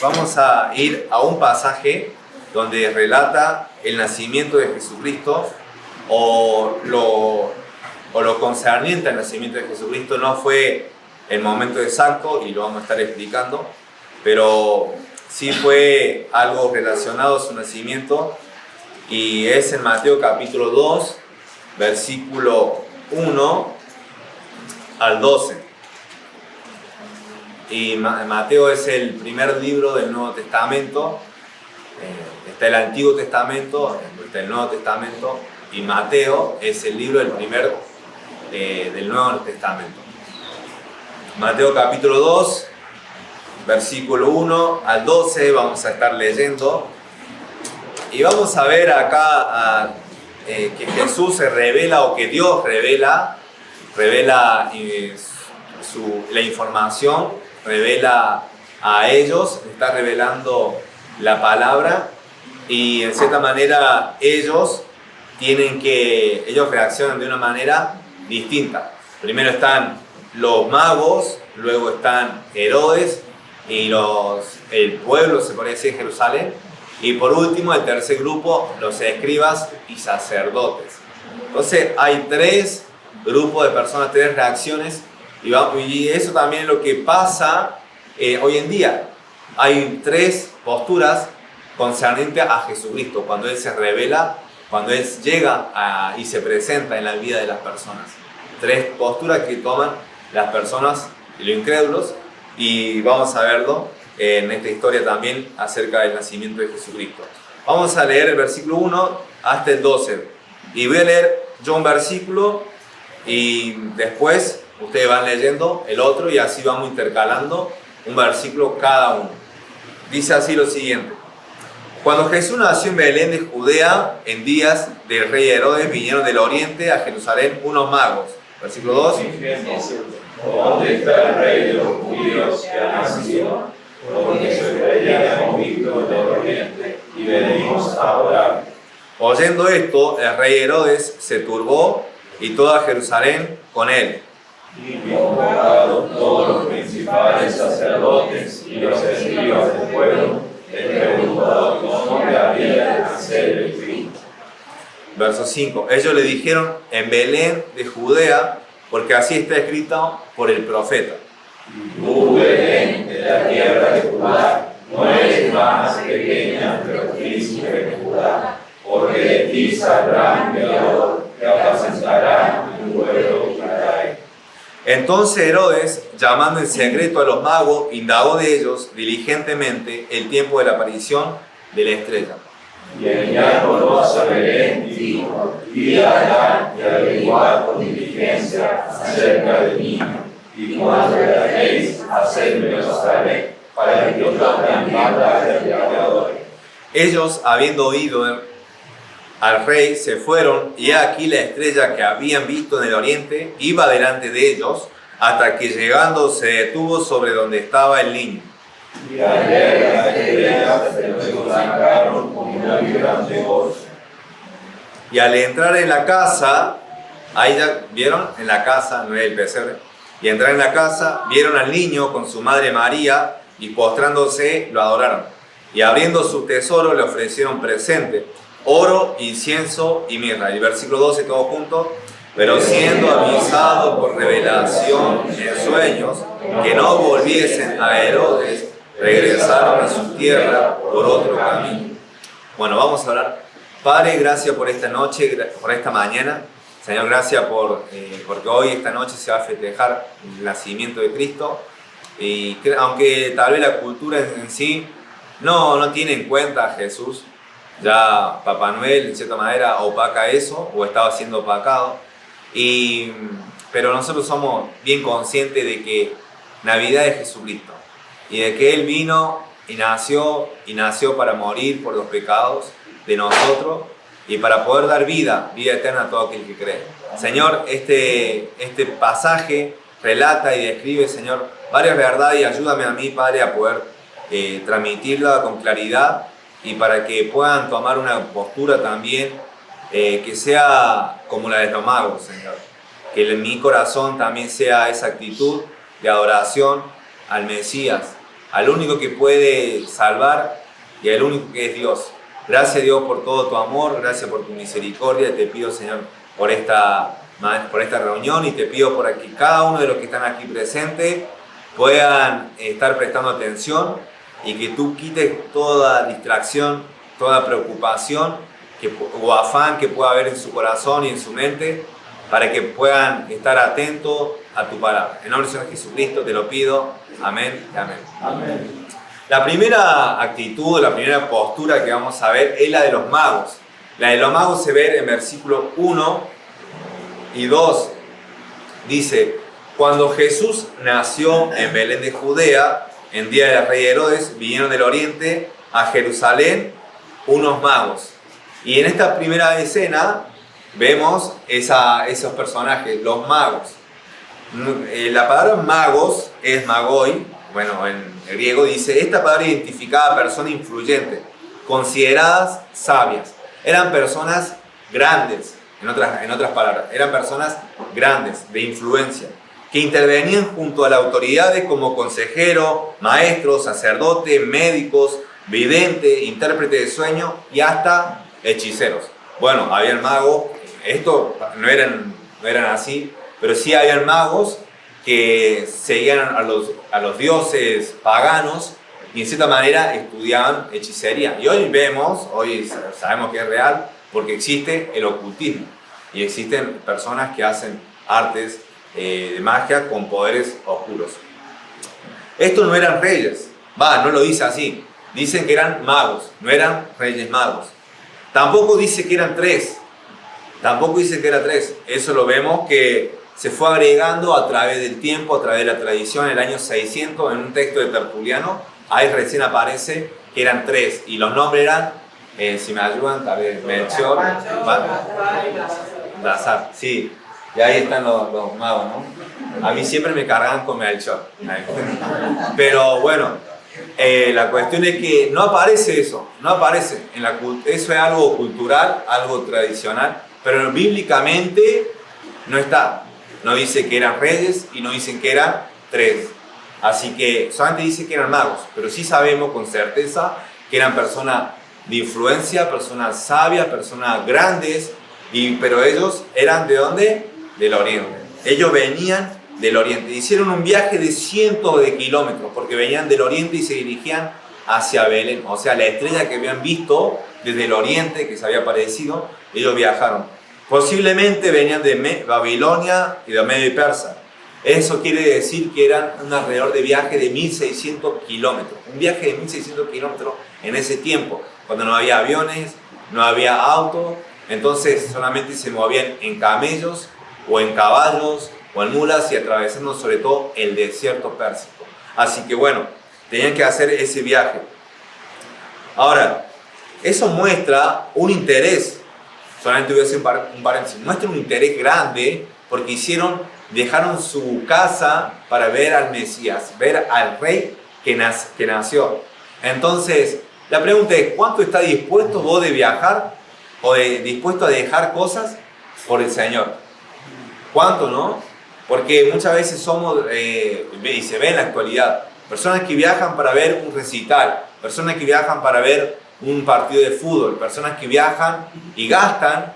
vamos a ir a un pasaje donde relata el nacimiento de Jesucristo o lo concerniente al nacimiento de Jesucristo. No fue el momento exacto y lo vamos a estar explicando, pero sí fue algo relacionado a su nacimiento, y es en Mateo capítulo 2, versículo 1 al 12. Y Mateo es el primer libro del Nuevo Testamento. Está el Antiguo Testamento, está el Nuevo Testamento, y Mateo es el libro del Nuevo Testamento. Mateo capítulo 2, versículo 1 al 12, vamos a estar leyendo. Y vamos a ver acá que Jesús se revela, o que Dios revela la información, revela a ellos, está revelando la palabra, y en cierta manera ellos reaccionan de una manera distinta. Primero están los magos, luego están Herodes y el pueblo, se podría decir, Jerusalén, y por último el tercer grupo, los escribas y sacerdotes. Entonces hay tres grupos de personas, tres reacciones, y eso también es lo que pasa hoy en día. Hay tres posturas concernientes a Jesucristo cuando Él se revela, cuando Él llega y se presenta en la vida de las personas. Tres posturas que toman las personas y los incrédulos, y vamos a verlo en esta historia también acerca del nacimiento de Jesucristo. Vamos a leer el versículo 1 hasta el 12, y voy a leer yo un versículo y después ustedes van leyendo el otro, y así vamos intercalando un versículo cada uno. Dice así lo siguiente: Cuando Jesús nació en Belén de Judea, en días del rey Herodes, vinieron del oriente a Jerusalén unos magos. Versículo 2. ¿Dónde está el rey de los judíos que ha nacido? Porque su estrella hemos visto del oriente y venimos a adorar. Oyendo esto, el rey Herodes se turbó, y toda Jerusalén con él. Y convocados todos los principales sacerdotes y los escribas del pueblo, le preguntó dónde había de nacer el Cristo. Verso 5. Ellos le dijeron: en Belén de Judea, porque así está escrito por el profeta. Tú, Belén, de la tierra de Judá, no eres más pequeña que los príncipes de Judá, porque de ti saldrá un guiador que apacentará un pueblo de Israel. Entonces Herodes, llamando en secreto a los magos, indagó de ellos diligentemente el tiempo de la aparición de la estrella. Y enviándolos a Belén, dijo: id allá y averiguad con diligencia acerca del niño, y cuando veáis, hacedmelo saber, para que yo también vaya al guiador. Ellos, habiendo oído al rey, se fueron, y aquí la estrella que habían visto en el oriente iba delante de ellos, hasta que llegando se detuvo sobre donde estaba el niño. Y ayer las estrellas se regocijaron con una grande voz. Y al entrar en la casa, ahí ya vieron, en la casa, no es el pesebre, y entrar en la casa, vieron al niño con su madre María, y postrándose lo adoraron. Y abriendo su tesoro le ofrecieron presente: oro, incienso y mirra. Y versículo 12 todo junto. Pero siendo avisado por revelación en sueños que no volviesen a Herodes, regresaron a su tierra por otro camino. Bueno, vamos a orar. Padre, gracias por esta noche, por esta mañana. Señor, gracias porque hoy, esta noche, se va a festejar el nacimiento de Cristo. Y aunque tal vez la cultura en sí no tiene en cuenta a Jesús, ya Papá Noel en cierta manera opaca eso, o estaba siendo opacado, pero nosotros somos bien conscientes de que Navidad es Jesucristo, y de que Él vino y nació para morir por los pecados de nosotros, y para poder dar vida eterna a todo aquel que cree. Señor, este pasaje relata y describe, Señor, varias verdades, y ayúdame a mí, Padre, a poder transmitirla con claridad, y para que puedan tomar una postura también que sea como la de los magos, Señor. Que en mi corazón también sea esa actitud de adoración al Mesías, al único que puede salvar y al único que es Dios. Gracias, Dios, por todo tu amor, gracias por tu misericordia. Te pido, Señor, por esta reunión, y te pido por que cada uno de los que están aquí presentes puedan estar prestando atención, y que tú quites toda distracción, toda preocupación o afán que pueda haber en su corazón y en su mente, para que puedan estar atentos a tu palabra. En nombre del Señor Jesucristo te lo pido. Amén y amén. Amén. La primera actitud, la primera postura que vamos a ver es la de los magos. La de los magos se ve en versículos 1 y 2. Dice: cuando Jesús nació en Belén de Judea, en día del rey Herodes, vinieron del oriente a Jerusalén unos magos. Y en esta primera escena vemos esos personajes, los magos. La palabra magos es magoi. Bueno, en el griego dice, esta palabra identificaba a personas influyentes, consideradas sabias. Eran personas grandes, en otras palabras, eran personas grandes, de influencia, que intervenían junto a las autoridades como consejero, maestro, sacerdote, médicos, vidente, intérprete de sueños y hasta hechiceros. Bueno, había magos, estos no eran así, pero sí habían magos que seguían a los dioses paganos y en cierta manera estudiaban hechicería. Y hoy sabemos que es real, porque existe el ocultismo y existen personas que hacen artes de magia con poderes oscuros. Estos no eran reyes, no lo dice así, dicen que eran magos, no eran reyes magos. Tampoco dice que eran tres, eso lo vemos que se fue agregando a través del tiempo, a través de la tradición. En el año 600, en un texto de Tertuliano, ahí recién aparece que eran tres, y los nombres eran, si me ayudan, tal vez Melchor, Baltasar, sí, y ahí están los magos, ¿no? A mí siempre me cargan con Melchor, pero bueno, la cuestión es que no aparece eso, eso es algo cultural, algo tradicional, pero bíblicamente no está. No dice que eran reyes y no dicen que eran tres. Así que solamente dice que eran magos, pero sí sabemos con certeza que eran personas de influencia, personas sabias, personas grandes, pero ellos eran ¿de dónde? Del oriente. Ellos venían del oriente. Hicieron un viaje de cientos de kilómetros porque venían del oriente y se dirigían hacia Belén. O sea, la estrella que habían visto desde el oriente, que se había aparecido, ellos viajaron. Posiblemente venían de Babilonia y de Medio y Persa. Eso quiere decir que eran un alrededor de viaje de 1600 kilómetros. Un viaje de 1600 kilómetros en ese tiempo, cuando no había aviones, no había autos, entonces solamente se movían en camellos o en caballos o en mulas y atravesando sobre todo el desierto pérsico. Así que bueno, tenían que hacer ese viaje. Ahora, eso muestra un interés. Solamente voy a hacer un paréntesis. Muestra un interés grande porque dejaron su casa para ver al Mesías, ver al rey que nació. Entonces, la pregunta es, ¿cuánto está dispuesto vos de viajar o dispuesto a dejar cosas por el Señor? ¿Cuánto, no? Porque muchas veces somos, y se ve en la actualidad, personas que viajan para ver un recital, personas que viajan para ver un partido de fútbol, personas que viajan y gastan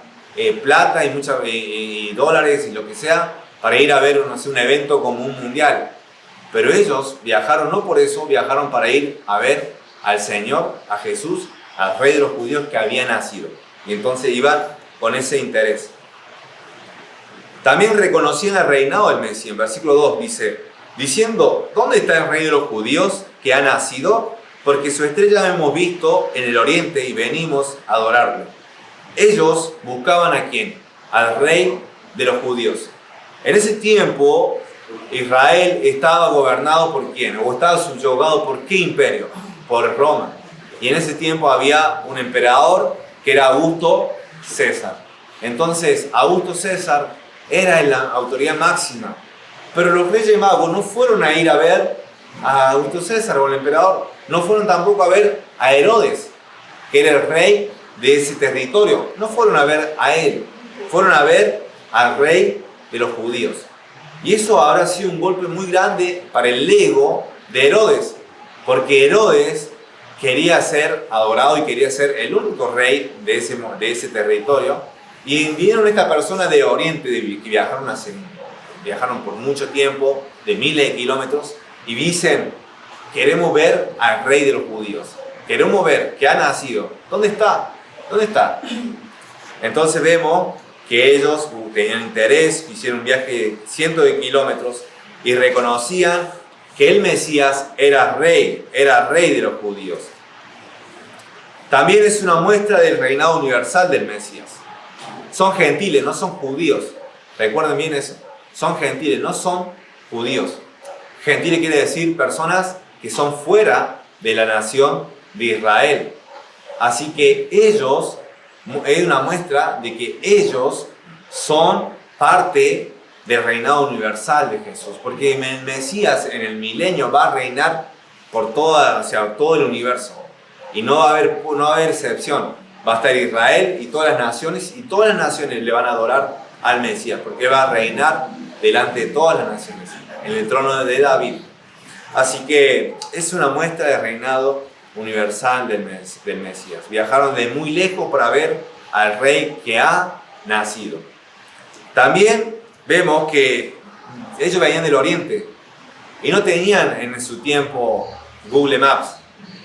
plata y dólares y lo que sea para ir a ver un evento como un mundial. Pero ellos viajaron no por eso, viajaron para ir a ver al Señor, a Jesús, al Rey de los judíos que había nacido. Y entonces iban con ese interés. También reconocían el reinado del Mesías. En versículo 2 dice, diciendo, ¿dónde está el Rey de los judíos que ha nacido? Porque su estrella la hemos visto en el oriente y venimos a adorarle. Ellos buscaban ¿a quién? Al Rey de los judíos. En ese tiempo, Israel estaba gobernado ¿por quién? O estaba subyugado ¿por qué imperio? Por Roma. Y en ese tiempo había un emperador que era Augusto César. Entonces, Augusto César era la autoridad máxima. Pero los reyes magos no fueron a ir a ver a Augusto César o al emperador. No fueron tampoco a ver a Herodes, que era el rey de ese territorio. No fueron a ver a él, fueron a ver al rey de los judíos. Y eso habrá sido un golpe muy grande para el ego de Herodes, porque Herodes quería ser adorado y quería ser el único rey de ese territorio. Y vinieron estas personas de Oriente que viajaron por mucho tiempo, de miles de kilómetros, y dicen: queremos ver al rey de los judíos, queremos ver que ha nacido. ¿Dónde está? ¿Dónde está? Entonces vemos que ellos tenían interés, hicieron un viaje de cientos de kilómetros y reconocían que el Mesías era rey de los judíos. También es una muestra del reinado universal del Mesías. Son gentiles, no son judíos. Recuerden bien eso. Son gentiles, no son judíos. Gentiles quiere decir personas que son fuera de la nación de Israel. Así que ellos, es una muestra de que ellos son parte del reinado universal de Jesús. Porque el Mesías en el milenio va a reinar por todo el universo. Y no va a haber excepción. Va a estar Israel y todas las naciones le van a adorar al Mesías, porque va a reinar delante de todas las naciones, en el trono de David. Así que es una muestra del reinado universal del Mesías. Viajaron de muy lejos para ver al rey que ha nacido. También vemos que ellos venían del Oriente y no tenían en su tiempo Google Maps,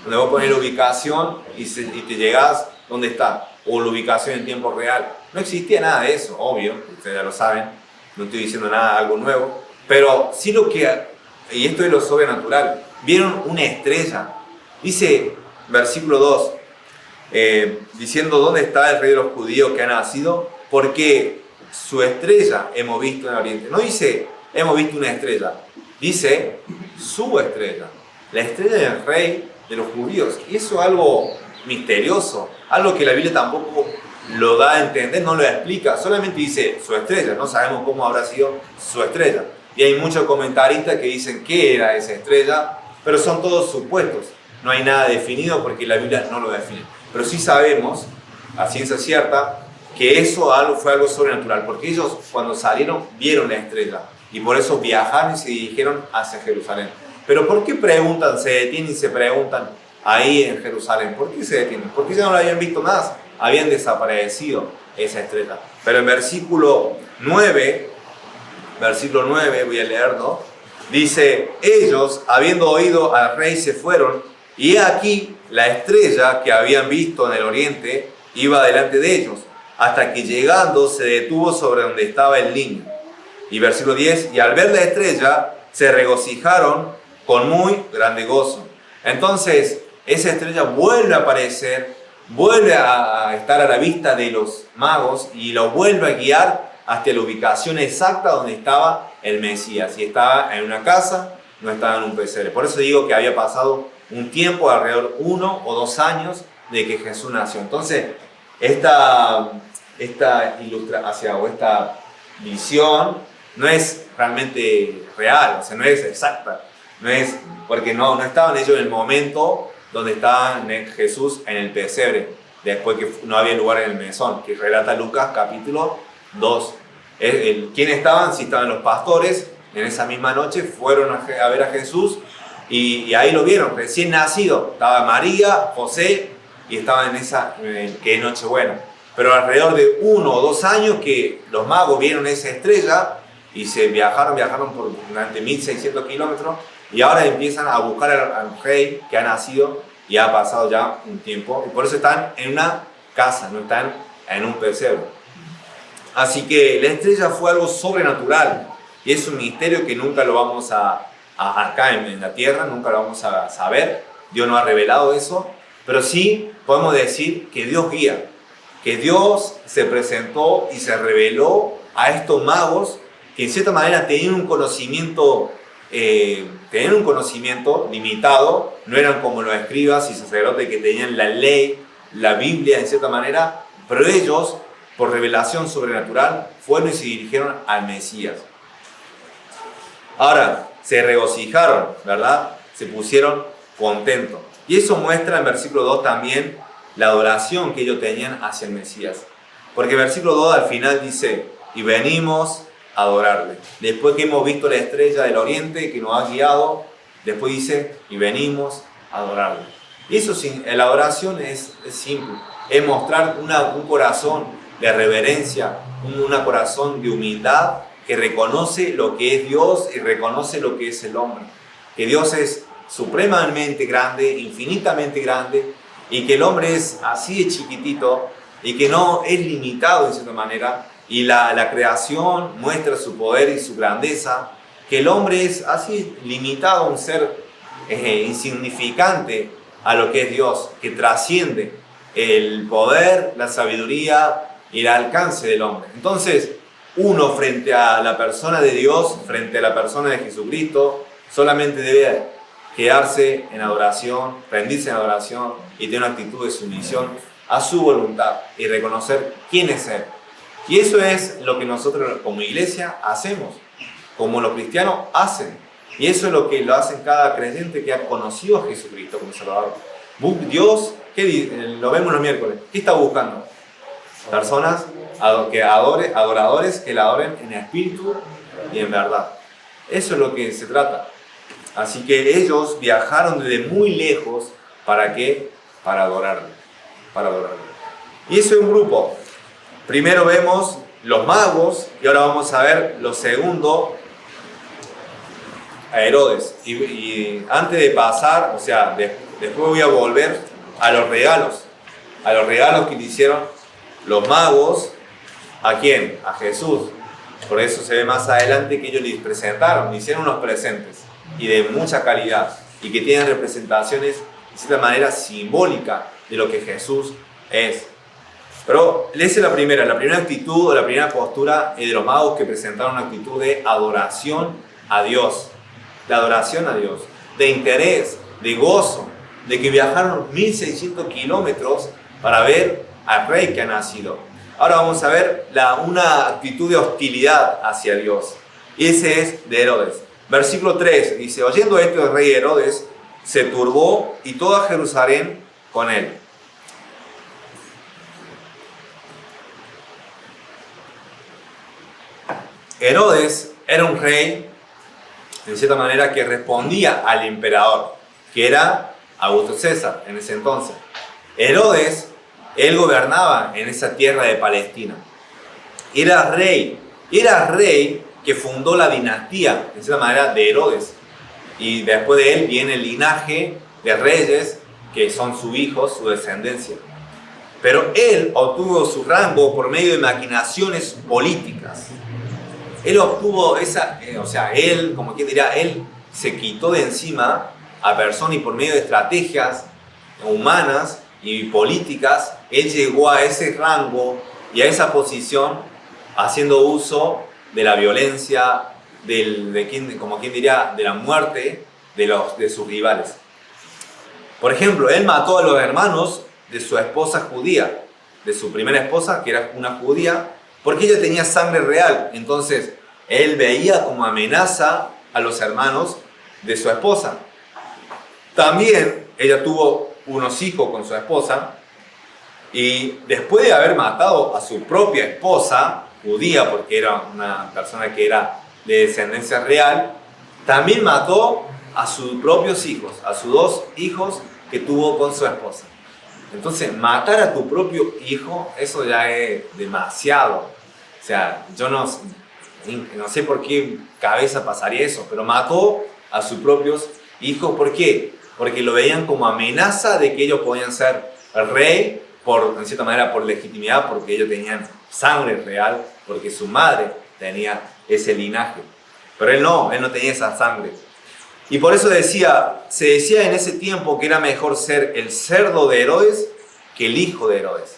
donde vos pones la ubicación y te llegás dónde está, o la ubicación en tiempo real. No existía nada de eso, obvio, ustedes ya lo saben, no estoy diciendo nada, algo nuevo, pero sí y esto es lo sobrenatural, vieron una estrella. Dice, versículo 2, diciendo: ¿dónde está el rey de los judíos que ha nacido? Porque su estrella hemos visto en el oriente. No dice, hemos visto una estrella, dice, su estrella, la estrella del rey de los judíos. Y eso es algo misterioso, algo que la Biblia tampoco lo da a entender, no lo explica, solamente dice su estrella, no sabemos cómo habrá sido su estrella. Y hay muchos comentaristas que dicen qué era esa estrella, pero son todos supuestos, no hay nada definido porque la Biblia no lo define. Pero sí sabemos, a ciencia cierta, que eso fue algo sobrenatural, porque ellos cuando salieron vieron la estrella y por eso viajaron y se dirigieron hacia Jerusalén. Pero ¿por qué se detienen y se preguntan ahí en Jerusalén? ¿Por qué se detienen? Porque ya no la habían visto más, habían desaparecido esa estrella. Pero en versículo 9, voy a leerlo, dice: ellos, habiendo oído al rey, se fueron, y he aquí la estrella que habían visto en el oriente iba delante de ellos, hasta que llegando se detuvo sobre donde estaba el niño. Y versículo 10, y al ver la estrella se regocijaron con muy grande gozo. Entonces, esa estrella vuelve a aparecer, vuelve a estar a la vista de los magos y los vuelve a guiar hasta la ubicación exacta donde estaba el Mesías. Si estaba en una casa, no estaba en un pesebre. Por eso digo que había pasado un tiempo, alrededor 1 o 2 años, de que Jesús nació. Entonces, esta visión no es realmente real, o sea, no es exacta. No es, porque no estaban ellos en el momento donde estaban Jesús en el pesebre, después que no había lugar en el mesón, que relata Lucas capítulo 2. ¿Quién estaban? Si estaban los pastores, en esa misma noche fueron a ver a Jesús y ahí lo vieron, recién nacido. Estaba María, José y estaban que es Nochebuena. Pero alrededor de 1 o 2 años que los magos vieron esa estrella y viajaron por durante 1600 kilómetros. Y ahora empiezan a buscar al rey que ha nacido y ha pasado ya un tiempo. Y por eso están en una casa, no están en un pesebre. Así que la estrella fue algo sobrenatural. Y es un misterio que nunca lo vamos acá en la tierra, nunca lo vamos a saber. Dios no ha revelado eso. Pero sí podemos decir que Dios guía. Que Dios se presentó y se reveló a estos magos que en cierta manera tenían un conocimiento limitado, no eran como los escribas y sacerdotes que tenían la ley, la Biblia en cierta manera, pero ellos, por revelación sobrenatural, fueron y se dirigieron al Mesías. Ahora, se regocijaron, ¿verdad? Se pusieron contentos. Y eso muestra en versículo 2 también la adoración que ellos tenían hacia el Mesías. Porque el versículo 2 al final dice: y venimos a adorarle. Después que hemos visto la estrella del oriente que nos ha guiado, después dice: y venimos adorarle. Y eso, la adoración es simple, es mostrar un corazón de reverencia, un corazón de humildad que reconoce lo que es Dios y reconoce lo que es el hombre. Que Dios es supremamente grande, infinitamente grande, y que el hombre es así de chiquitito y que no es limitado en cierta manera, y la creación muestra su poder y su grandeza, que el hombre es así limitado a un ser insignificante a lo que es Dios, que trasciende el poder, la sabiduría y el alcance del hombre. Entonces, uno frente a la persona de Dios, frente a la persona de Jesucristo, solamente debe quedarse en adoración, rendirse en adoración y tener una actitud de sumisión a su voluntad y reconocer quién es Él. Y eso es lo que nosotros como iglesia hacemos, como los cristianos hacen. Y eso es lo que lo hacen cada creyente que ha conocido a Jesucristo como Salvador. Dios, lo vemos los miércoles, ¿qué está buscando? Personas adoradores que la adoren en espíritu y en verdad. Eso es lo que se trata. Así que ellos viajaron desde muy lejos, ¿para qué? Para adorarle. Y eso es un grupo. Primero vemos los magos y ahora vamos a ver lo segundo, a Herodes. Y antes de pasar, o sea, después voy a volver a los regalos que le hicieron los magos. ¿A quién? A Jesús. Por eso se ve más adelante que ellos les presentaron, le hicieron unos presentes y de mucha calidad y que tienen representaciones de cierta manera simbólica de lo que Jesús es. Pero esa es la primera actitud o la primera postura de los magos, que presentaron una actitud de adoración a Dios, de interés, de gozo, de que viajaron 1600 kilómetros para ver al rey que ha nacido. Ahora vamos a ver una actitud de hostilidad hacia Dios. Y ese es de Herodes. Versículo 3 dice: oyendo esto el rey Herodes se turbó y toda Jerusalén con él. Herodes era un rey, en cierta manera, que respondía al emperador, que era Augusto César en ese entonces. Herodes, él gobernaba en esa tierra de Palestina. Era rey que fundó la dinastía, en cierta manera, de Herodes. Y después de él viene el linaje de reyes, que son sus hijos, su descendencia. Pero él obtuvo su rango por medio de maquinaciones políticas. Él obtuvo él, como quien dirá, él se quitó de encima a personas y por medio de estrategias humanas y políticas, él llegó a ese rango y a esa posición haciendo uso de la violencia, como quien diría, de la muerte de sus rivales. Por ejemplo, él mató a los hermanos de su esposa judía, de su primera esposa, que era una judía, porque ella tenía sangre real. Entonces, él veía como amenaza a los hermanos de su esposa. También ella tuvo unos hijos con su esposa, y después de haber matado a su propia esposa judía, porque era una persona que era de descendencia real, también mató a sus propios hijos, a sus dos hijos que tuvo con su esposa. Entonces, matar a tu propio hijo, eso ya es demasiado. O sea, yo no sé por qué cabeza pasaría eso, pero mató a sus propios hijos. ¿Por qué? Porque lo veían como amenaza de que ellos podían ser el rey, en cierta manera por legitimidad, porque ellos tenían sangre real, porque su madre tenía ese linaje. Pero él no tenía esa sangre. Y por eso se decía en ese tiempo que era mejor ser el cerdo de Herodes que el hijo de Herodes.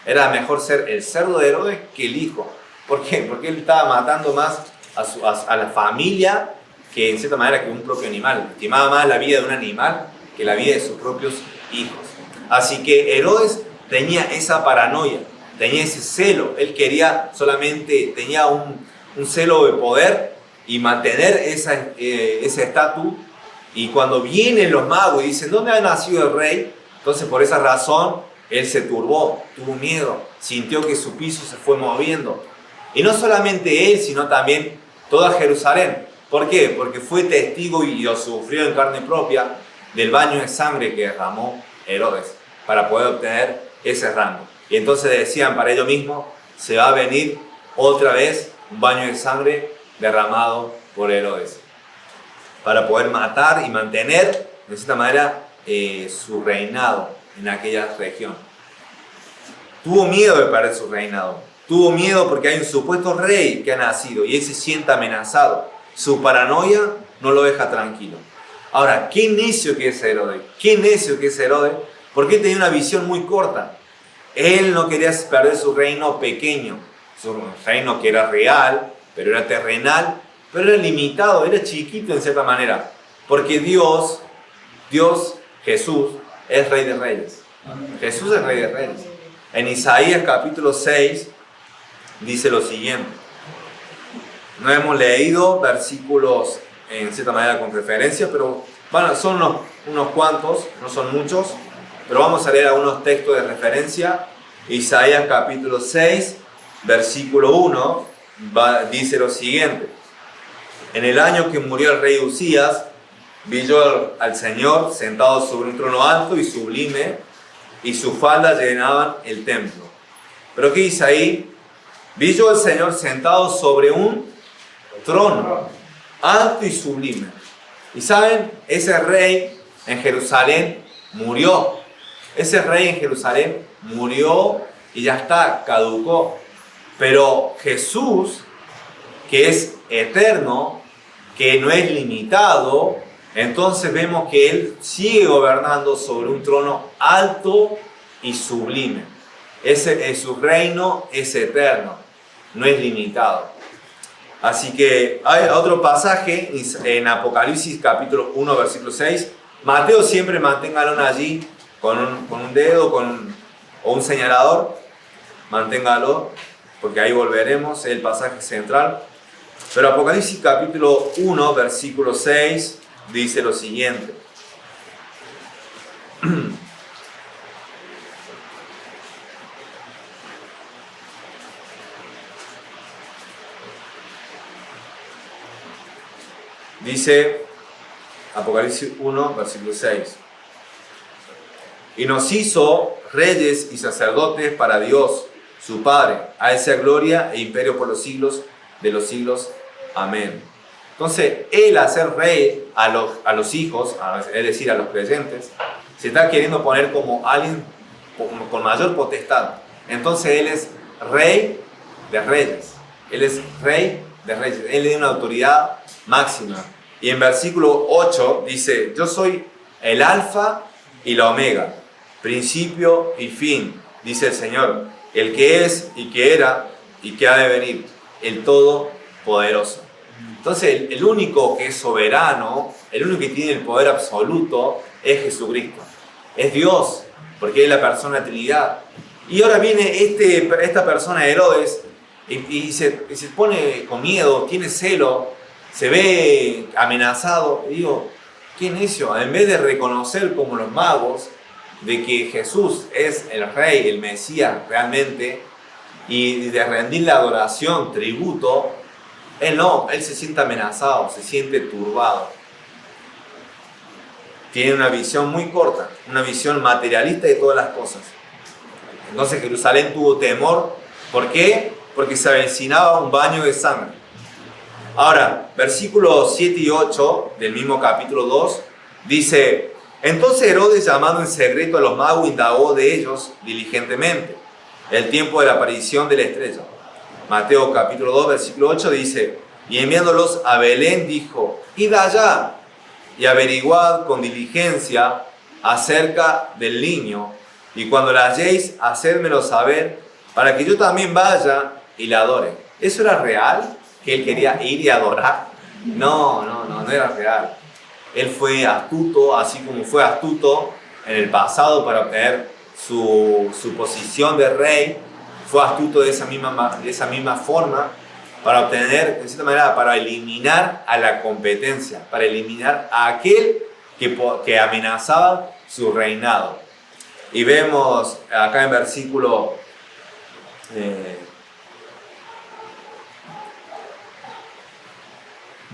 Era mejor ser el cerdo de Herodes que el hijo. ¿Por qué? Porque él estaba matando más a la familia que en cierta manera que un propio animal. Estimaba más la vida de un animal que la vida de sus propios hijos. Así que Herodes tenía esa paranoia, tenía ese celo. Él tenía un celo de poder y mantener ese estatus. Y cuando vienen los magos y dicen: ¿dónde ha nacido el rey? Entonces, por esa razón, él se turbó, tuvo miedo, sintió que su piso se fue moviendo. Y no solamente él, sino también toda Jerusalén. ¿Por qué? Porque fue testigo y lo sufrió en carne propia del baño de sangre que derramó Herodes para poder obtener ese rango. Y entonces decían para ellos mismos, se va a venir otra vez un baño de sangre derramado por Herodes para poder matar y mantener de cierta manera su reinado en aquella región. Tuvo miedo de perder su reinado. Tuvo miedo porque hay un supuesto rey que ha nacido y él se siente amenazado. Su paranoia no lo deja tranquilo. Ahora, qué necio que es Herodes. Qué necio que es Herodes, porque él tenía una visión muy corta. Él no quería perder su reino pequeño, su reino que era real, pero era terrenal, pero era limitado, era chiquito en cierta manera. Porque Dios, Jesús, es Rey de Reyes. Jesús es Rey de Reyes. En Isaías capítulo 6 dice lo siguiente. No hemos leído versículos en cierta manera con referencia, pero bueno, son unos cuantos, no son muchos, pero vamos a leer algunos textos de referencia. Isaías capítulo 6, versículo 1, dice lo siguiente. En el año que murió el rey Usías, vi yo al Señor sentado sobre un trono alto y sublime, y sus faldas llenaban el templo. Pero ¿qué dice ahí? Vi yo al Señor sentado sobre un trono alto y sublime. Y saben, ese rey en Jerusalén murió. Ese rey en Jerusalén murió y ya está, caducó. Pero Jesús, que es eterno, que no es limitado, entonces vemos que Él sigue gobernando sobre un trono alto y sublime. Su reino es eterno, no es limitado. Así que hay otro pasaje en Apocalipsis capítulo 1, versículo 6. Mateo siempre manténgalo allí con un dedo o un señalador. Manténgalo, porque ahí volveremos, es el pasaje central. Pero Apocalipsis capítulo 1, versículo 6, dice lo siguiente. Dice Apocalipsis 1, versículo 6. Y nos hizo reyes y sacerdotes para Dios, su Padre. A Él sea gloria e imperio por los siglos de los siglos. Amén. Entonces, Él hacer rey a los hijos, es decir, a los creyentes, se está queriendo poner como alguien con mayor potestad. Entonces, Él es rey de reyes. Él es rey de reyes. Él tiene una autoridad máxima. Y en versículo 8 dice, yo soy el alfa y la omega, principio y fin, dice el Señor, el que es y que era y que ha de venir, el todopoderoso. Entonces el único que es soberano, el único que tiene el poder absoluto es Jesucristo. Es Dios, porque es la persona de la Trinidad. Y ahora viene esta persona Herodes y se pone con miedo, tiene celo, se ve amenazado. Y digo, qué necio, en vez de reconocer como los magos de que Jesús es el Rey, el Mesías realmente, y de rendirle adoración, tributo, él se siente amenazado, se siente turbado. Tiene una visión muy corta, una visión materialista de todas las cosas. Entonces Jerusalén tuvo temor. ¿Por qué? Porque se avecinaba un baño de sangre. Ahora, versículos 7 y 8 del mismo capítulo 2 dice: entonces Herodes, llamando en secreto a los magos, indagó de ellos diligentemente el tiempo de la aparición de la estrella. Mateo capítulo 2, versículo 8 dice: y enviándolos a Belén dijo: id allá y averiguad con diligencia acerca del niño, y cuando la halléis, hacedmelo saber, para que yo también vaya y la adore. ¿Eso era real? ¿Que él quería ir y adorar? No era real. Él fue astuto, así como fue astuto en el pasado para obtener su posición de rey. Fue astuto de esa misma forma para obtener, de cierta manera, para eliminar a la competencia, para eliminar a aquel que amenazaba su reinado. Y vemos acá en versículo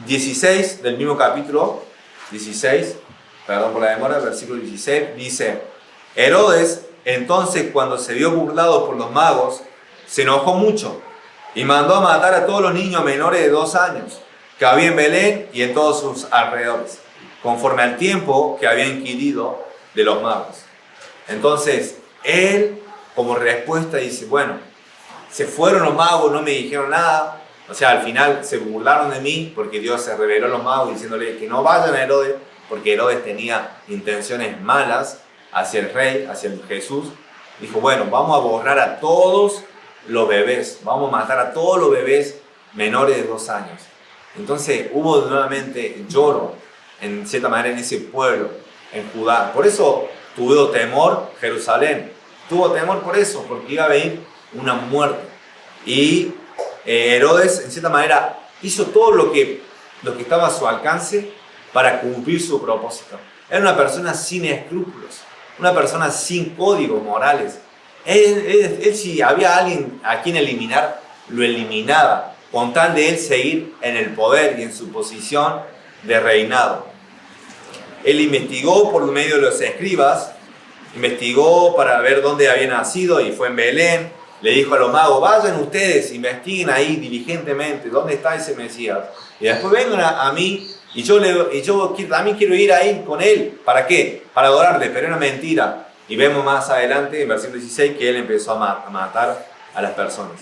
16 del mismo capítulo 16, perdón por la demora, versículo 16, dice: Herodes, entonces, cuando se vio burlado por los magos, se enojó mucho y mandó a matar a todos los niños menores de 2 años que había en Belén y en todos sus alrededores, conforme al tiempo que había inquirido de los magos. Entonces, él, como respuesta, dice: bueno, se fueron los magos, no me dijeron nada. O sea, al final se burlaron de mí porque Dios se reveló a los magos diciéndole que no vayan a Herodes, porque Herodes tenía intenciones malas hacia el rey, hacia el Jesús. Dijo: bueno, vamos a borrar a todos los bebés, vamos a matar a todos los bebés menores de 2 años. Entonces hubo nuevamente lloro, en cierta manera, en ese pueblo, en Judá. Por eso tuvo temor Jerusalén. Tuvo temor por eso, porque iba a venir una muerte. Y Herodes, en cierta manera, hizo todo lo que estaba a su alcance para cumplir su propósito. Era una persona sin escrúpulos, una persona sin códigos morales. Él si había alguien a quien eliminar, lo eliminaba, con tal de él seguir en el poder y en su posición de reinado. Él investigó por medio de los escribas, investigó para ver dónde había nacido y fue en Belén. Le dijo a los magos: vayan ustedes, investiguen ahí diligentemente dónde está ese Mesías. Y después vengan a mí y yo también quiero ir ahí con él. ¿Para qué? Para adorarle, pero era mentira. Y vemos más adelante, en versículo 16, que él empezó a matar a las personas.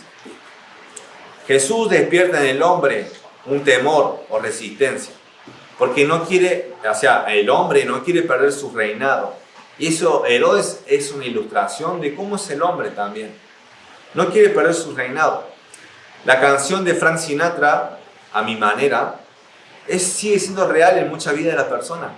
Jesús despierta en el hombre un temor o resistencia, porque no quiere, o sea, el hombre no quiere perder su reinado. Y eso, Herodes, es una ilustración de cómo es el hombre también. No quiere perder su reinado. La canción de Frank Sinatra, A mi manera, sigue siendo real en mucha vida de la persona.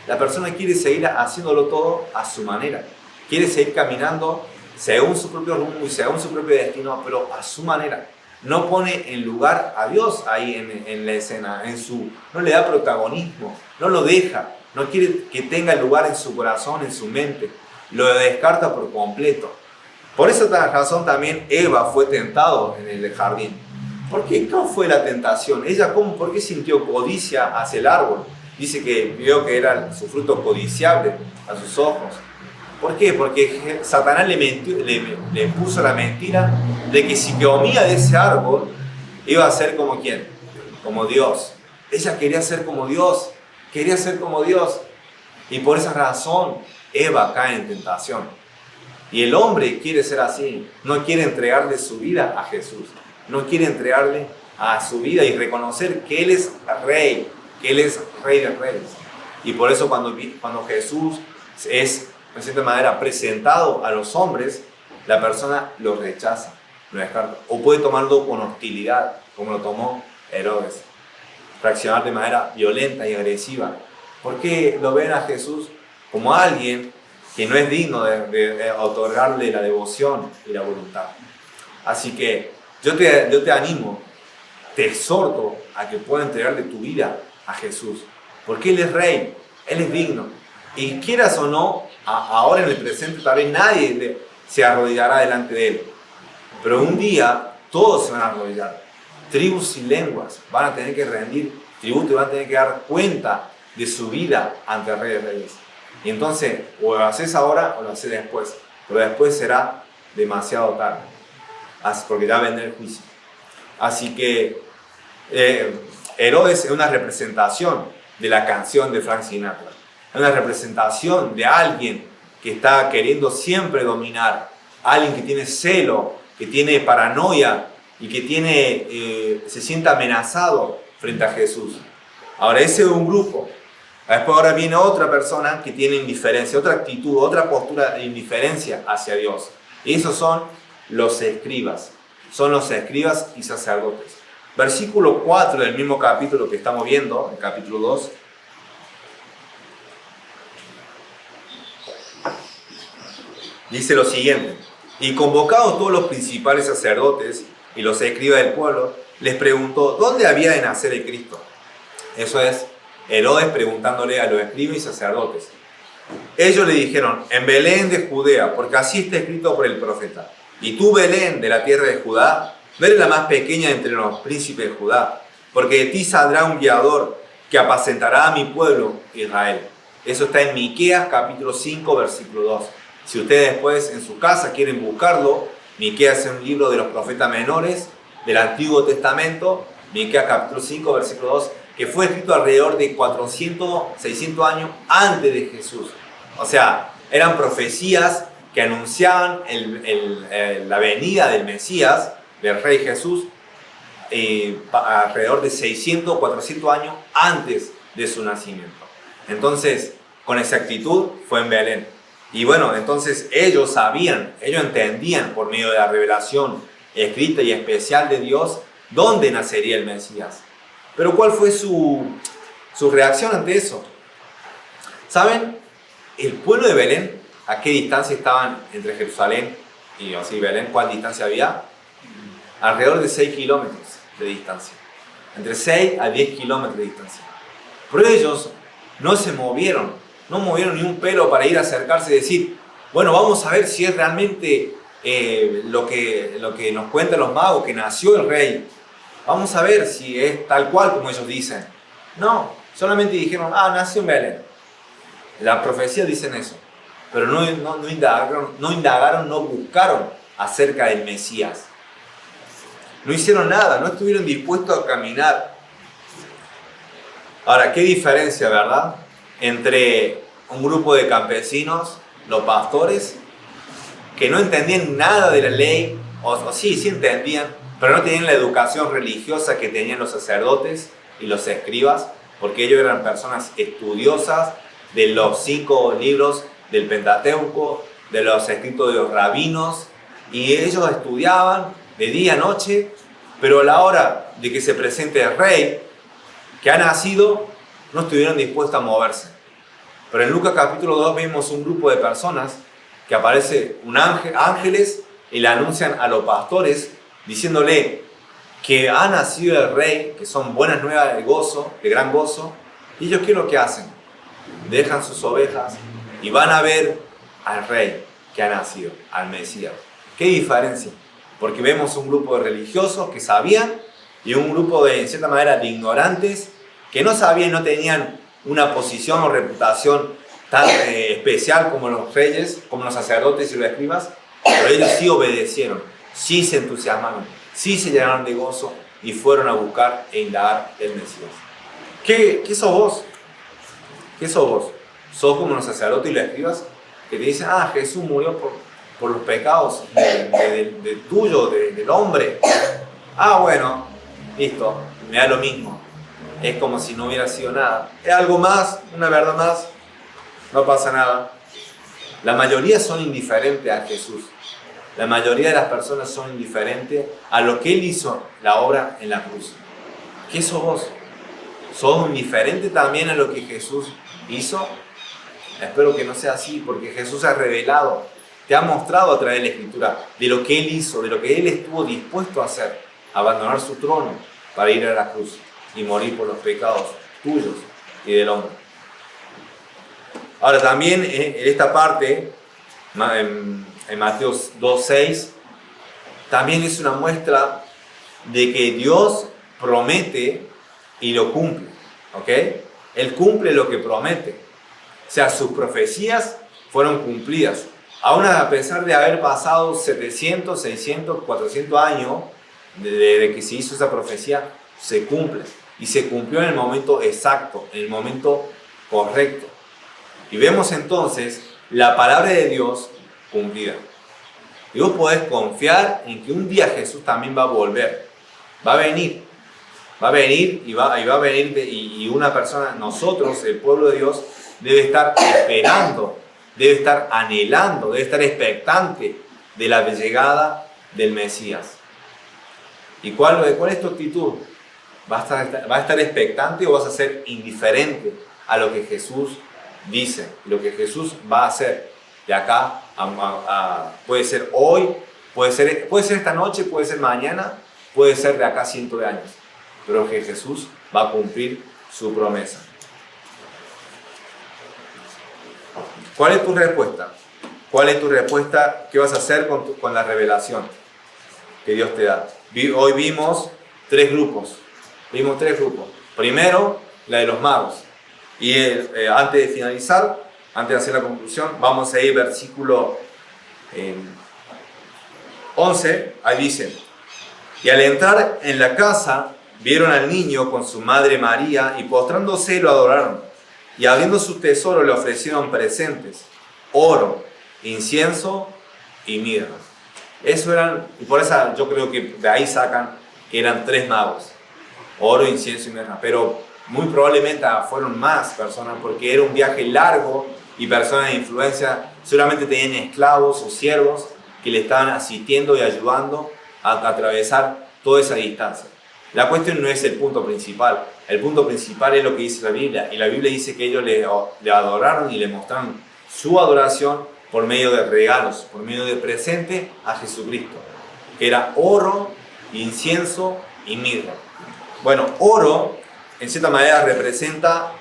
La persona quiere seguir haciéndolo todo a su manera. Quiere seguir caminando según su propio rumbo y según su propio destino, pero a su manera. No pone en lugar a Dios ahí en la escena, no le da protagonismo, no lo deja, no quiere que tenga lugar en su corazón, en su mente, lo descarta por completo. Por esa razón también Eva fue tentado en el jardín. ¿Por qué? ¿Cómo fue la tentación? Ella, ¿por qué sintió codicia hacia el árbol? Dice que vio que era su fruto codiciable a sus ojos. ¿Por qué? Porque Satanás le puso la mentira de que si comía de ese árbol iba a ser como ¿quién? Como Dios. Ella quería ser como Dios, quería ser como Dios. Y por esa razón Eva cae en tentación. Y el hombre quiere ser así, no quiere entregarle su vida a Jesús, no quiere entregarle a su vida y reconocer que Él es Rey, que Él es Rey de Reyes. Y por eso cuando Jesús es, de cierta manera, presentado a los hombres, la persona lo rechaza, lo descarta. O puede tomarlo con hostilidad, como lo tomó Herodes. Reaccionar de manera violenta y agresiva. Porque lo ven a Jesús como alguien que no es digno de otorgarle la devoción y la voluntad. Así que yo te animo, te exhorto a que puedas entregarle tu vida a Jesús. Porque Él es Rey, Él es digno. Y quieras o no, ahora en el presente tal vez nadie se arrodillará delante de Él. Pero un día todos se van a arrodillar. Tribus y lenguas van a tener que rendir tributo y van a tener que dar cuenta de su vida ante el Rey de Reyes. Y entonces, o lo haces ahora o lo haces después. Pero después será demasiado tarde, porque ya vendrá el juicio. Así que Herodes es una representación de la canción de Frank Sinatra. Es una representación de alguien que está queriendo siempre dominar. Alguien que tiene celo, que tiene paranoia y que se siente amenazado frente a Jesús. Ahora, ese es un grupo. Después ahora viene otra persona que tiene indiferencia, otra actitud, otra postura de indiferencia hacia Dios. Y esos son los escribas. Son los escribas y sacerdotes. Versículo 4 del mismo capítulo que estamos viendo, el capítulo 2. Dice lo siguiente: y convocados todos los principales sacerdotes y los escribas del pueblo, les preguntó dónde había de nacer el Cristo. Eso es Herodes preguntándole a los escribas y sacerdotes. Ellos le dijeron: en Belén de Judea, porque así está escrito por el profeta. Y tú, Belén, de la tierra de Judá, no eres la más pequeña entre los príncipes de Judá, porque de ti saldrá un guiador que apacentará a mi pueblo Israel. Eso está en Miqueas capítulo 5, versículo 2. Si ustedes después en su casa quieren buscarlo, Miqueas es un libro de los profetas menores del Antiguo Testamento, Miqueas capítulo 5, versículo 2, que fue escrito alrededor de 400, 600 años antes de Jesús. O sea, eran profecías que anunciaban la venida del Mesías, del Rey Jesús, alrededor de 600, 400 años antes de su nacimiento. Entonces, con exactitud fue en Belén. Y bueno, entonces ellos sabían, ellos entendían por medio de la revelación escrita y especial de Dios dónde nacería el Mesías. Pero ¿cuál fue su reacción ante eso? ¿Saben? El pueblo de Belén, ¿a qué distancia estaban entre Jerusalén y Belén? ¿Cuál distancia había? Alrededor de 6 kilómetros de distancia. Entre 6 a 10 kilómetros de distancia. Pero ellos no se movieron, no movieron ni un pelo para ir a acercarse y decir, bueno, vamos a ver si es realmente lo que nos cuentan los magos, que nació el rey. Vamos a ver si es tal cual como ellos dicen. No, solamente dijeron, nació en Belén. Las profecías dicen eso, pero no indagaron, no buscaron acerca del Mesías. No hicieron nada, no estuvieron dispuestos a caminar. Ahora, ¿qué diferencia, verdad? Entre un grupo de campesinos, los pastores, que no entendían nada de la ley, o sí entendían, pero no tenían la educación religiosa que tenían los sacerdotes y los escribas, porque ellos eran personas estudiosas de los 5 libros del Pentateuco, de los escritos de los rabinos, y ellos estudiaban de día a noche, pero a la hora de que se presente el rey que ha nacido, no estuvieron dispuestos a moverse. Pero en Lucas capítulo 2 vemos un grupo de personas que aparece ángeles y le anuncian a los pastores diciéndole que ha nacido el rey, que son buenas nuevas de gozo, de gran gozo. Y ellos, ¿qué es lo que hacen? Dejan sus ovejas y van a ver al rey que ha nacido, al Mesías. ¿Qué diferencia? Porque vemos un grupo de religiosos que sabían y un grupo de, en cierta manera, de ignorantes que no sabían, no tenían una posición o reputación tan especial como los reyes, como los sacerdotes y los escribas, pero ellos sí obedecieron, sí se entusiasmaron, sí se llenaron de gozo y fueron a buscar e indagar el Mesías. ¿Qué sos vos? ¿Qué sos vos? ¿Sos como los sacerdotes y los escribas que te dicen, Jesús murió por los pecados del hombre? Bueno, listo, me da lo mismo. Es como si no hubiera sido nada. Es algo más, una verdad más, no pasa nada. La mayoría son indiferentes a Jesús. La mayoría de las personas son indiferentes a lo que Él hizo, la obra en la cruz. ¿Qué sos vos? ¿Sos indiferente también a lo que Jesús hizo? Espero que no sea así, porque Jesús ha revelado, te ha mostrado a través de la Escritura de lo que Él hizo, de lo que Él estuvo dispuesto a hacer, abandonar su trono para ir a la cruz y morir por los pecados tuyos y del hombre. Ahora también en esta parte, en Mateo 2:6, también es una muestra de que Dios promete y lo cumple, ¿ok? Él cumple lo que promete. O sea, sus profecías fueron cumplidas. Aún a pesar de haber pasado 700, 600, 400 años desde que se hizo esa profecía, se cumple. Y se cumplió en el momento exacto, en el momento correcto. Y vemos entonces la palabra de Dios cumplida. Y vos podés confiar en que un día Jesús también va a volver. Va a venir y una persona, nosotros, el pueblo de Dios, debe estar esperando, debe estar anhelando, debe estar expectante de la llegada del Mesías. ¿Y cuál es tu actitud? ¿Vas a estar expectante o vas a ser indiferente a lo que Jesús dice, lo que Jesús va a hacer de acá puede ser hoy, puede ser esta noche, puede ser mañana, puede ser de acá cientos de años, pero que Jesús va a cumplir su promesa? ¿Cuál es tu respuesta? ¿Cuál es tu respuesta? ¿Qué vas a hacer con la revelación que Dios te da? Hoy vimos tres grupos. Primero, la de los magos. Y antes de finalizar, antes de hacer la conclusión, vamos a ir versículo 11, ahí dice: y al entrar en la casa, vieron al niño con su madre María, y postrándose lo adoraron. Y abriendo su tesoro le ofrecieron presentes: oro, incienso y mirra. Eso eran, y por eso yo creo que de ahí sacan que eran 3 magos: oro, incienso y mirra. Pero muy probablemente fueron más personas, porque era un viaje largo y personas de influencia seguramente tenían esclavos o siervos que le estaban asistiendo y ayudando a atravesar toda esa distancia. La cuestión no es el punto principal. El punto principal es lo que dice la Biblia. Y la Biblia dice que ellos le adoraron y le mostraron su adoración por medio de regalos, por medio de presente a Jesucristo, que era oro, incienso y mirra. Bueno, oro en cierta manera representa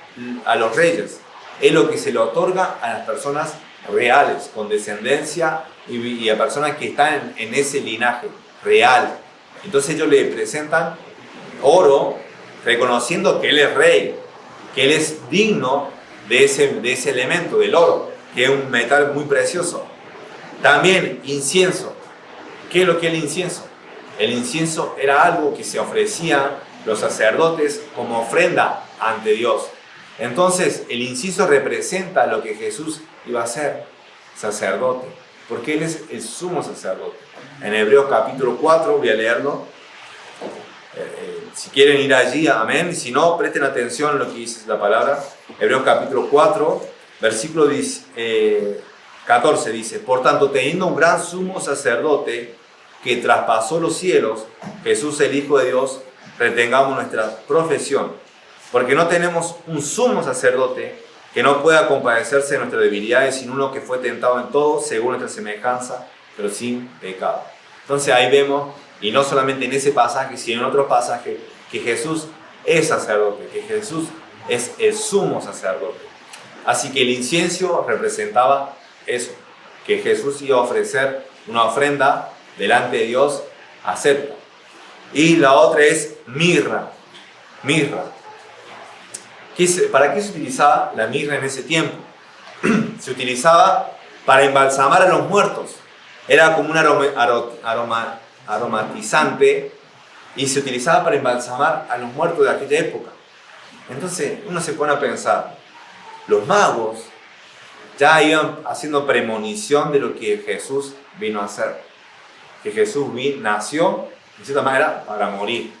a los reyes. Es lo que se le otorga a las personas reales, con descendencia y a personas que están en ese linaje real. Entonces ellos le presentan oro, reconociendo que él es rey, que él es digno de ese elemento, del oro, que es un metal muy precioso. También incienso. ¿Qué es lo que es el incienso? El incienso era algo que se ofrecía los sacerdotes como ofrenda ante Dios. Entonces el incienso representa lo que Jesús iba a ser, sacerdote, porque él es el sumo sacerdote. En Hebreos capítulo 4, voy a leerlo. Si quieren ir allí, amén. Si no, presten atención a lo que dice la palabra. Hebreos capítulo 4, versículo 14 dice: por tanto, teniendo un gran sumo sacerdote que traspasó los cielos, Jesús el Hijo de Dios, retengamos nuestra profesión, porque no tenemos un sumo sacerdote que no pueda compadecerse de nuestras debilidades, sino uno que fue tentado en todo según nuestra semejanza, pero sin pecado. Entonces ahí vemos, y no solamente en ese pasaje, sino en otros pasajes, que Jesús es sacerdote, que Jesús es el sumo sacerdote. Así que el incienso representaba eso, que Jesús iba a ofrecer una ofrenda delante de Dios acepta. Y la otra es mirra. Mirra. ¿Para qué se utilizaba la mirra en ese tiempo? Se utilizaba para embalsamar a los muertos. Era como un aromatizante y se utilizaba para embalsamar a los muertos de aquella época. Entonces uno se pone a pensar, los magos ya iban haciendo premonición de lo que Jesús vino a hacer. Que Jesús nació, de cierta manera, para morir.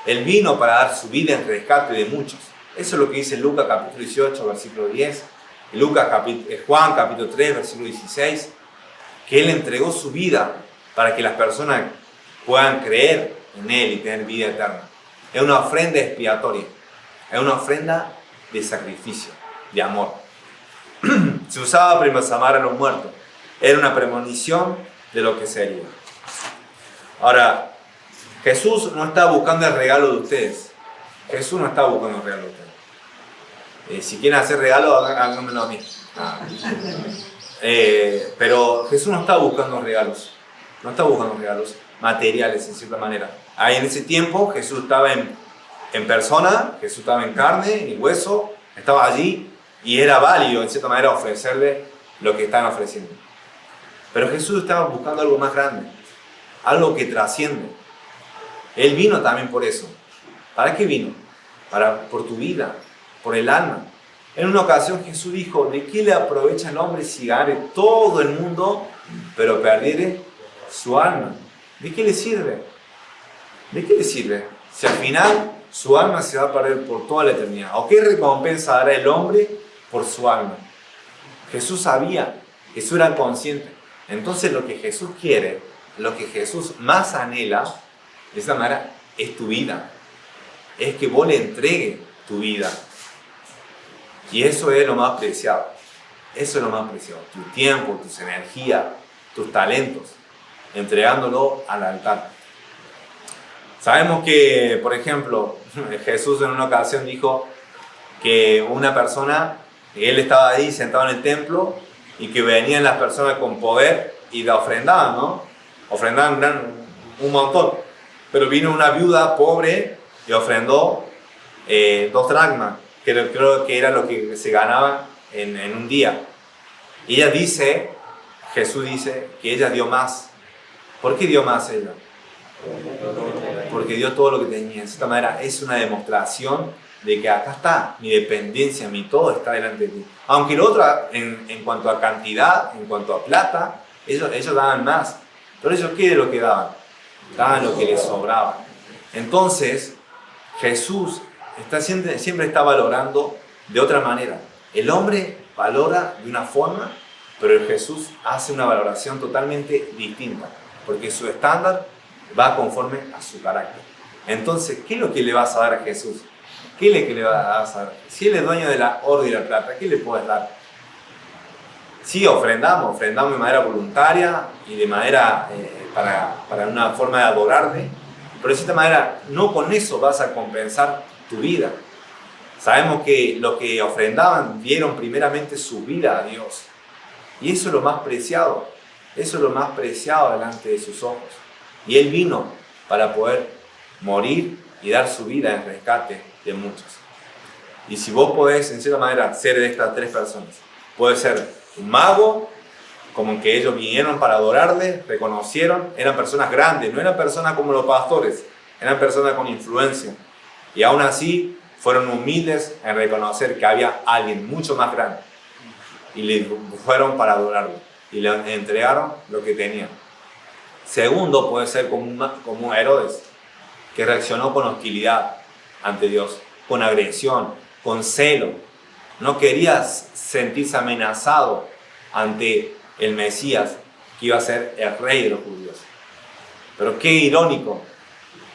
Él vino para dar su vida en rescate de muchos. Eso es lo que dice Lucas capítulo 18, versículo 10. Y Juan capítulo 3, versículo 16. Que Él entregó su vida para que las personas puedan creer en Él y tener vida eterna. Es una ofrenda expiatoria. Es una ofrenda de sacrificio, de amor. Se usaba para embalsamar a los muertos. Era una premonición de lo que sería. Ahora, Jesús no está buscando el regalo de ustedes. Jesús no está buscando el regalo de ustedes. Si quieren hacer regalo, háganmelo a mí. Pero Jesús no está buscando regalos. No está buscando regalos materiales, en cierta manera. Ahí en ese tiempo Jesús estaba en persona, Jesús estaba en carne y hueso, estaba allí y era válido, en cierta manera, ofrecerle lo que están ofreciendo. Pero Jesús estaba buscando algo más grande, algo que trasciende. Él vino también por eso. ¿Para qué vino? Por tu vida, por el alma. En una ocasión Jesús dijo: ¿de qué le aprovecha el hombre si gane todo el mundo, pero perdiere su alma? ¿De qué le sirve? ¿De qué le sirve? Si al final su alma se va a perder por toda la eternidad. ¿O qué recompensa dará el hombre por su alma? Jesús sabía, Jesús era consciente. Entonces lo que Jesús quiere, lo que Jesús más anhela, de esa manera, es tu vida. Es que vos le entregues tu vida. Y eso es lo más preciado. Eso es lo más preciado. Tu tiempo, tus energías, tus talentos. Entregándolo al altar. Sabemos que, por ejemplo, Jesús en una ocasión dijo que una persona, él estaba ahí sentado en el templo y que venían las personas con poder y la ofrendaban, ¿no? Ofrendaban un montón. Pero vino una viuda pobre y ofrendó 2 dracmas, creo que era lo que se ganaba en un día. Y ella dice, Jesús dice, que ella dio más. ¿Por qué dio más ella? Porque dio todo lo que tenía. De cierta manera es una demostración de que acá está mi dependencia, mi todo está delante de ti. Aunque lo otro, en cuanto a cantidad, en cuanto a plata, ellos daban más. Pero ellos, ¿qué de lo que daban? Daban lo que les sobraba. Entonces, Jesús siempre está valorando de otra manera. El hombre valora de una forma, pero Jesús hace una valoración totalmente distinta, porque su estándar va conforme a su carácter. Entonces, ¿qué es lo que le vas a dar a Jesús? ¿Qué es lo que le vas a dar? Si Él es dueño de la oro y la plata, ¿qué le puedes dar? Sí, ofrendamos de manera voluntaria y de manera para una forma de adorarle, pero de cierta manera no con eso vas a compensar tu vida. Sabemos que los que ofrendaban dieron primeramente su vida a Dios, y eso es lo más preciado, eso es lo más preciado delante de sus ojos. Y Él vino para poder morir y dar su vida en rescate de muchos. Y si vos podés, en cierta manera, ser de estas tres personas, puede ser un mago, como que ellos vinieron para adorarle, reconocieron, eran personas grandes, no eran personas como los pastores, eran personas con influencia. Y aún así fueron humildes en reconocer que había alguien mucho más grande. Y le fueron para adorarlo y le entregaron lo que tenían. Segundo, puede ser como Herodes, que reaccionó con hostilidad ante Dios, con agresión, con celo. No quería sentirse amenazado ante el Mesías, que iba a ser el rey de los judíos. Pero qué irónico,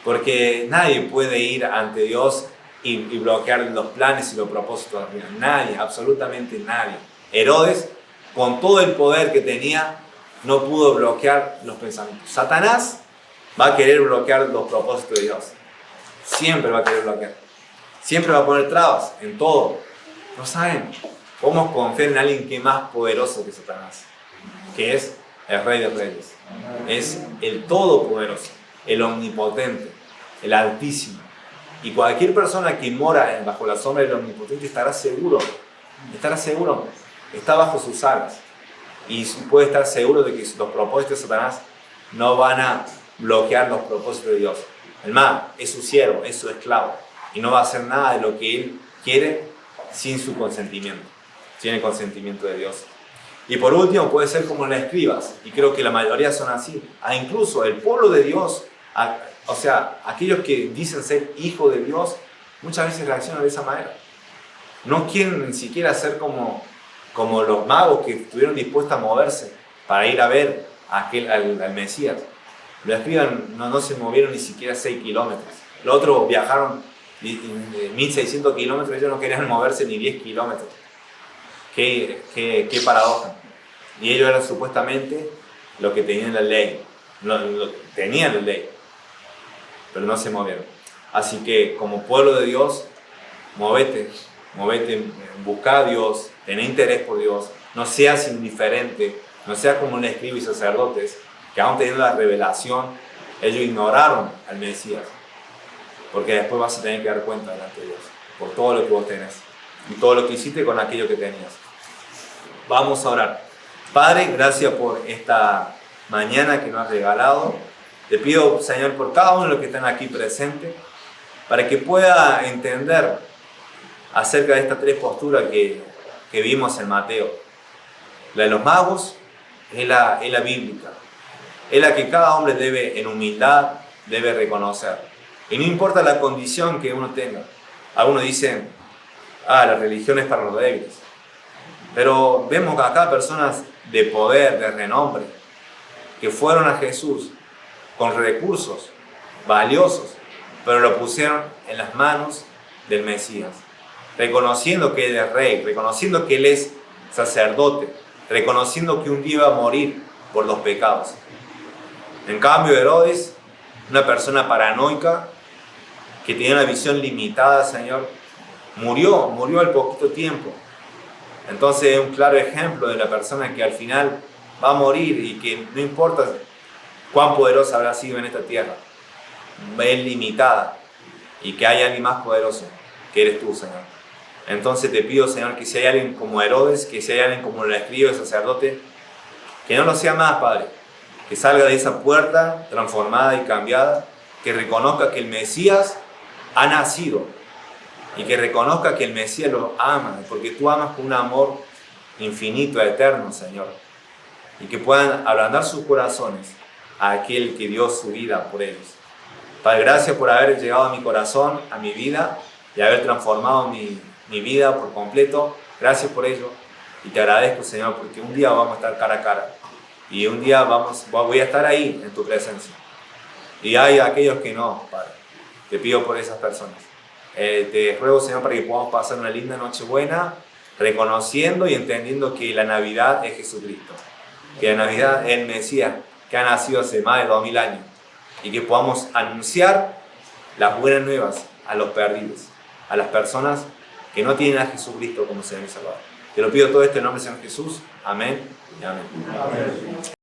porque nadie puede ir ante Dios y bloquear los planes y los propósitos de Dios. Nadie, absolutamente nadie. Herodes, con todo el poder que tenía, no pudo bloquear los pensamientos. Satanás va a querer bloquear los propósitos de Dios. Siempre va a querer bloquear. Siempre va a poner trabas en todo. No saben cómo confiar en alguien que es más poderoso que Satanás, que es el Rey de Reyes. Es el Todopoderoso, el Omnipotente, el Altísimo. Y cualquier persona que mora bajo la sombra del Omnipotente estará seguro, está bajo sus alas. Y puede estar seguro de que los propósitos de Satanás no van a bloquear los propósitos de Dios. El mal es su siervo, es su esclavo, y no va a hacer nada de lo que él quiere sin su consentimiento, sin el consentimiento de Dios. Y por último, puede ser como los escribas, y creo que la mayoría son así. Incluso el pueblo de Dios, o sea, aquellos que dicen ser hijos de Dios, muchas veces reaccionan de esa manera. No quieren ni siquiera ser como los magos que estuvieron dispuestos a moverse para ir a ver al Mesías. Los escribas no se movieron ni siquiera 6 kilómetros. Los otros viajaron 1600 kilómetros, ellos no querían moverse ni 10 kilómetros. Qué paradoja. Y ellos eran supuestamente los que tenían la ley. Tenían la ley, pero no se movieron. Así que como pueblo de Dios, movete, busca a Dios, ten interés por Dios, no seas indiferente, no seas como un escriba y sacerdotes que aún teniendo la revelación, ellos ignoraron al Mesías, porque después vas a tener que dar cuenta delante de Dios por todo lo que vos tenés y todo lo que hiciste con aquello que tenías. Vamos a orar. Padre, gracias por esta mañana que nos has regalado. Te pido, Señor, por cada uno de los que están aquí presentes, para que pueda entender acerca de estas tres posturas que vimos en Mateo. La de los magos es la bíblica. Es la que cada hombre debe, en humildad, debe reconocer. Y no importa la condición que uno tenga. Algunos dicen, la religión es para los débiles. Pero vemos que acá personas de poder, de renombre, que fueron a Jesús con recursos valiosos, pero lo pusieron en las manos del Mesías, reconociendo que Él es rey, reconociendo que Él es sacerdote, reconociendo que un día iba a morir por los pecados. En cambio, Herodes, una persona paranoica, que tenía una visión limitada, Señor, murió al poquito tiempo. Entonces es un claro ejemplo de la persona que al final va a morir y que no importa cuán poderosa habrá sido en esta tierra, es limitada, y que hay alguien más poderoso, que eres tú, Señor. Entonces te pido, Señor, que si hay alguien como Herodes, que si hay alguien como el escriba, el sacerdote, que no lo sea más, Padre, que salga de esa puerta transformada y cambiada, que reconozca que el Mesías ha nacido y que reconozca que el Mesías lo ama, porque tú amas con un amor infinito, eterno, Señor, y que puedan ablandar sus corazones a aquel que dio su vida por ellos. Padre, gracias por haber llegado a mi corazón, a mi vida, y haber transformado mi vida por completo. Gracias por ello, y te agradezco, Señor, porque un día vamos a estar cara a cara, y un día voy a estar ahí en tu presencia. Y hay aquellos que no, Padre. Te pido por esas personas. Te ruego, Señor, para que podamos pasar una linda Nochebuena, reconociendo y entendiendo que la Navidad es Jesucristo, que la Navidad es el Mesías, que ha nacido hace más de 2000 años, y que podamos anunciar las buenas nuevas a los perdidos, a las personas que no tienen a Jesucristo como Señor y Salvador. Te lo pido todo esto en nombre del Señor Jesús. Amén y amén. Amén.